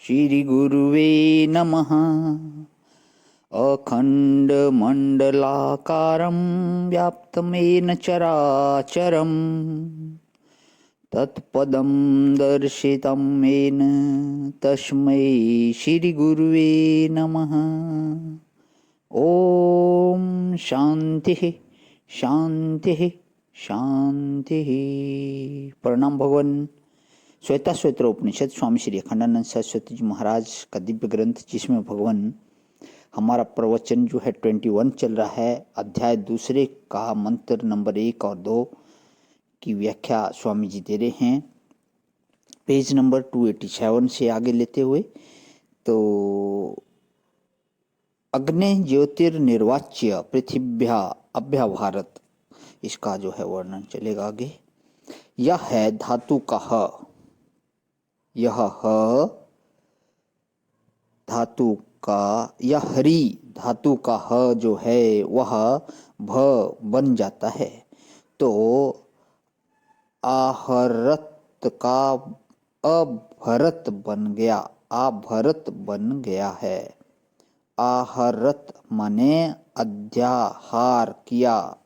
श्रीगुरुवे नमः। अखण्डमण्डलाकारं व्याप्तमेन चराचरं तत्पदं दर्शितं येन तस्मै श्रीगुरुवे नमः। ओम शांति शांति शांति। प्रणाम भगवान। श्वेता श्वेत्र उपनिषद स्वामी श्री अखंडानंद सरस्वती जी महाराज का दिव्य ग्रंथ, जिसमें भगवान हमारा प्रवचन जो है 21 चल रहा है। अध्याय दूसरे का मंत्र नंबर 1 और 2 की व्याख्या स्वामी जी दे रहे हैं, पेज नंबर 287 से आगे लेते हुए। तो अग्नि ज्योतिर्निर्वाच्य पृथिव्या अभ्याभारत, इसका जो है वर्णन चलेगा आगे। यह है धातु का ह, यह ह धातु का, यह हरि धातु का ह जो है वह भ बन जाता है, तो आहरत का अभरत बन गया, आभरत बन गया है। आहरत माने अध्याहार किया,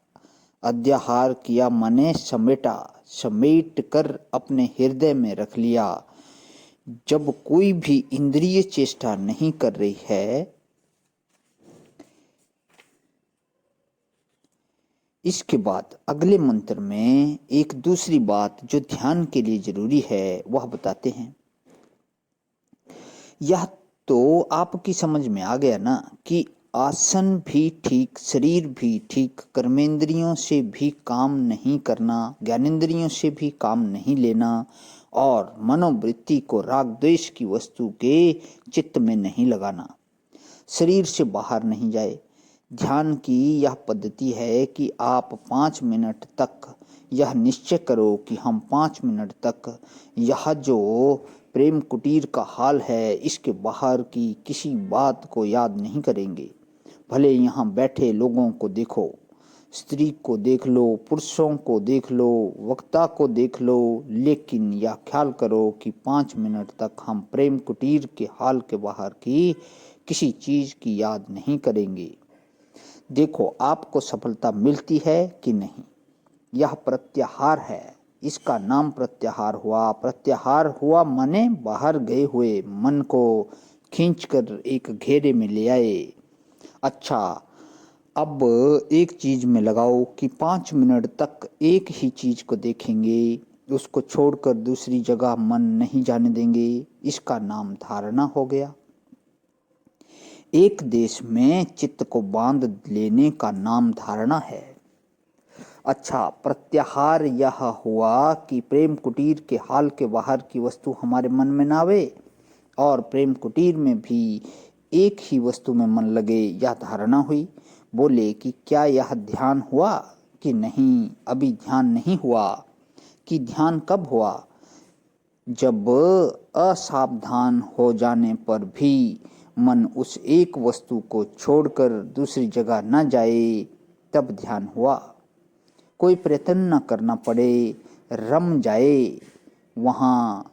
अध्याहार किया माने समेटा, समेट कर अपने हृदय में रख लिया। जब कोई भी इंद्रिय चेष्टा नहीं कर रही है, इसके बाद अगले मंत्र में एक दूसरी बात जो ध्यान के लिए जरूरी है वह बताते हैं। यह तो आपकी समझ में आ गया ना कि आसन भी ठीक, शरीर भी ठीक, कर्मेंद्रियों से भी काम नहीं करना, ज्ञानेंद्रियों से भी काम नहीं लेना और मनोवृत्ति को राग द्वेष की वस्तु के चित्त में नहीं लगाना, शरीर से बाहर नहीं जाए। ध्यान की यह पद्धति है कि आप 5 मिनट तक यह निश्चय करो कि हम 5 मिनट तक यह जो प्रेम कुटीर का हाल है इसके बाहर की किसी बात को याद नहीं करेंगे। भले यहाँ बैठे लोगों को देखो, स्त्री को देख लो, पुरुषों को देख लो, वक्ता को देख लो, लेकिन यह ख्याल करो कि 5 मिनट तक हम प्रेम कुटीर के हाल के बाहर की किसी चीज की याद नहीं करेंगे। देखो आपको सफलता मिलती है कि नहीं। यह प्रत्याहार है, इसका नाम प्रत्याहार हुआ। प्रत्याहार हुआ माने बाहर गए हुए मन को खींचकर एक घेरे में ले आए। अच्छा, अब एक चीज में लगाओ कि 5 मिनट तक एक ही चीज को देखेंगे, उसको छोड़कर दूसरी जगह मन नहीं जाने देंगे। इसका नाम धारणा हो गया। एक देश में चित्त को बांध लेने का नाम धारणा है। अच्छा, प्रत्याहार यह हुआ कि प्रेम कुटीर के हाल के बाहर की वस्तु हमारे मन में ना आवे और प्रेम कुटीर में भी एक ही वस्तु में मन लगे, यह धारणा हुई। बोले कि क्या यह ध्यान हुआ कि नहीं? अभी ध्यान नहीं हुआ। कि ध्यान कब हुआ? जब असावधान हो जाने पर भी मन उस एक वस्तु को छोड़कर दूसरी जगह न जाए, तब ध्यान हुआ। कोई प्रयत्न न करना पड़े, रम जाए वहाँ,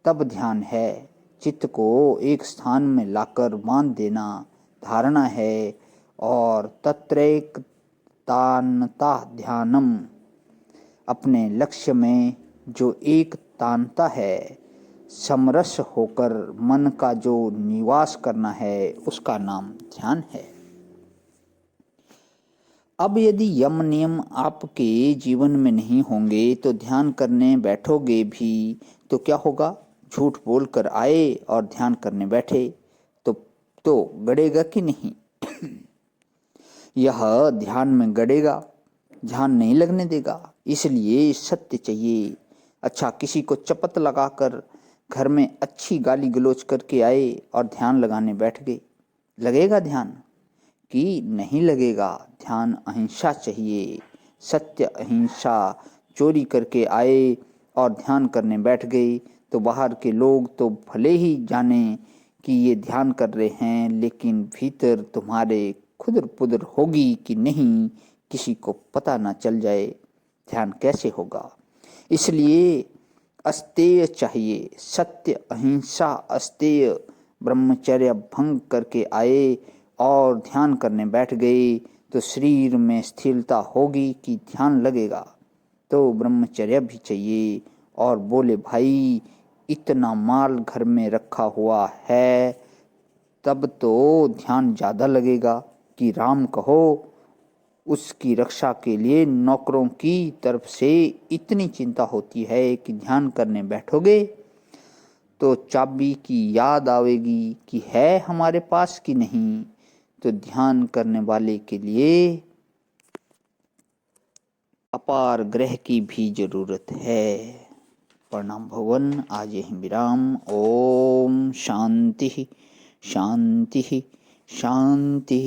तब ध्यान है। चित्त को एक स्थान में लाकर बांध देना धारणा है। और तत्रैक तानता ध्यानम, अपने लक्ष्य में जो एक तानता है, समरस होकर मन का जो निवास करना है, उसका नाम ध्यान है। अब यदि यम नियम आपके जीवन में नहीं होंगे तो ध्यान करने बैठोगे भी तो क्या होगा? झूठ बोलकर आए और ध्यान करने बैठे तो गड़ेगा कि नहीं? यह ध्यान में गड़ेगा, ध्यान नहीं लगने देगा। इसलिए सत्य चाहिए। अच्छा, किसी को चपत लगाकर घर में अच्छी गाली गलौज करके आए और ध्यान लगाने बैठ गए, लगेगा ध्यान कि नहीं लगेगा? ध्यान अहिंसा चाहिए, सत्य अहिंसा। चोरी करके आए और ध्यान करने बैठ गए तो बाहर के लोग तो भले ही जाने कि ये ध्यान कर रहे हैं, लेकिन भीतर तुम्हारे खुदर पुदर होगी कि नहीं, किसी को पता ना चल जाए। ध्यान कैसे होगा? इसलिए अस्तेय चाहिए, सत्य अहिंसा अस्तेय। ब्रह्मचर्य भंग करके आए और ध्यान करने बैठ गए तो शरीर में स्थिरता होगी कि ध्यान लगेगा। तो ब्रह्मचर्य भी चाहिए। और बोले भाई इतना माल घर में रखा हुआ है, तब तो ध्यान ज़्यादा लगेगा कि राम कहो। उसकी रक्षा के लिए नौकरों की तरफ से इतनी चिंता होती है कि ध्यान करने बैठोगे तो चाबी की याद आवेगी कि है हमारे पास कि नहीं। तो ध्यान करने वाले के लिए अपार ग्रह की भी जरूरत है। प्रणाम भगवान, आज यहीं विराम। ओम शांति शांति शांति।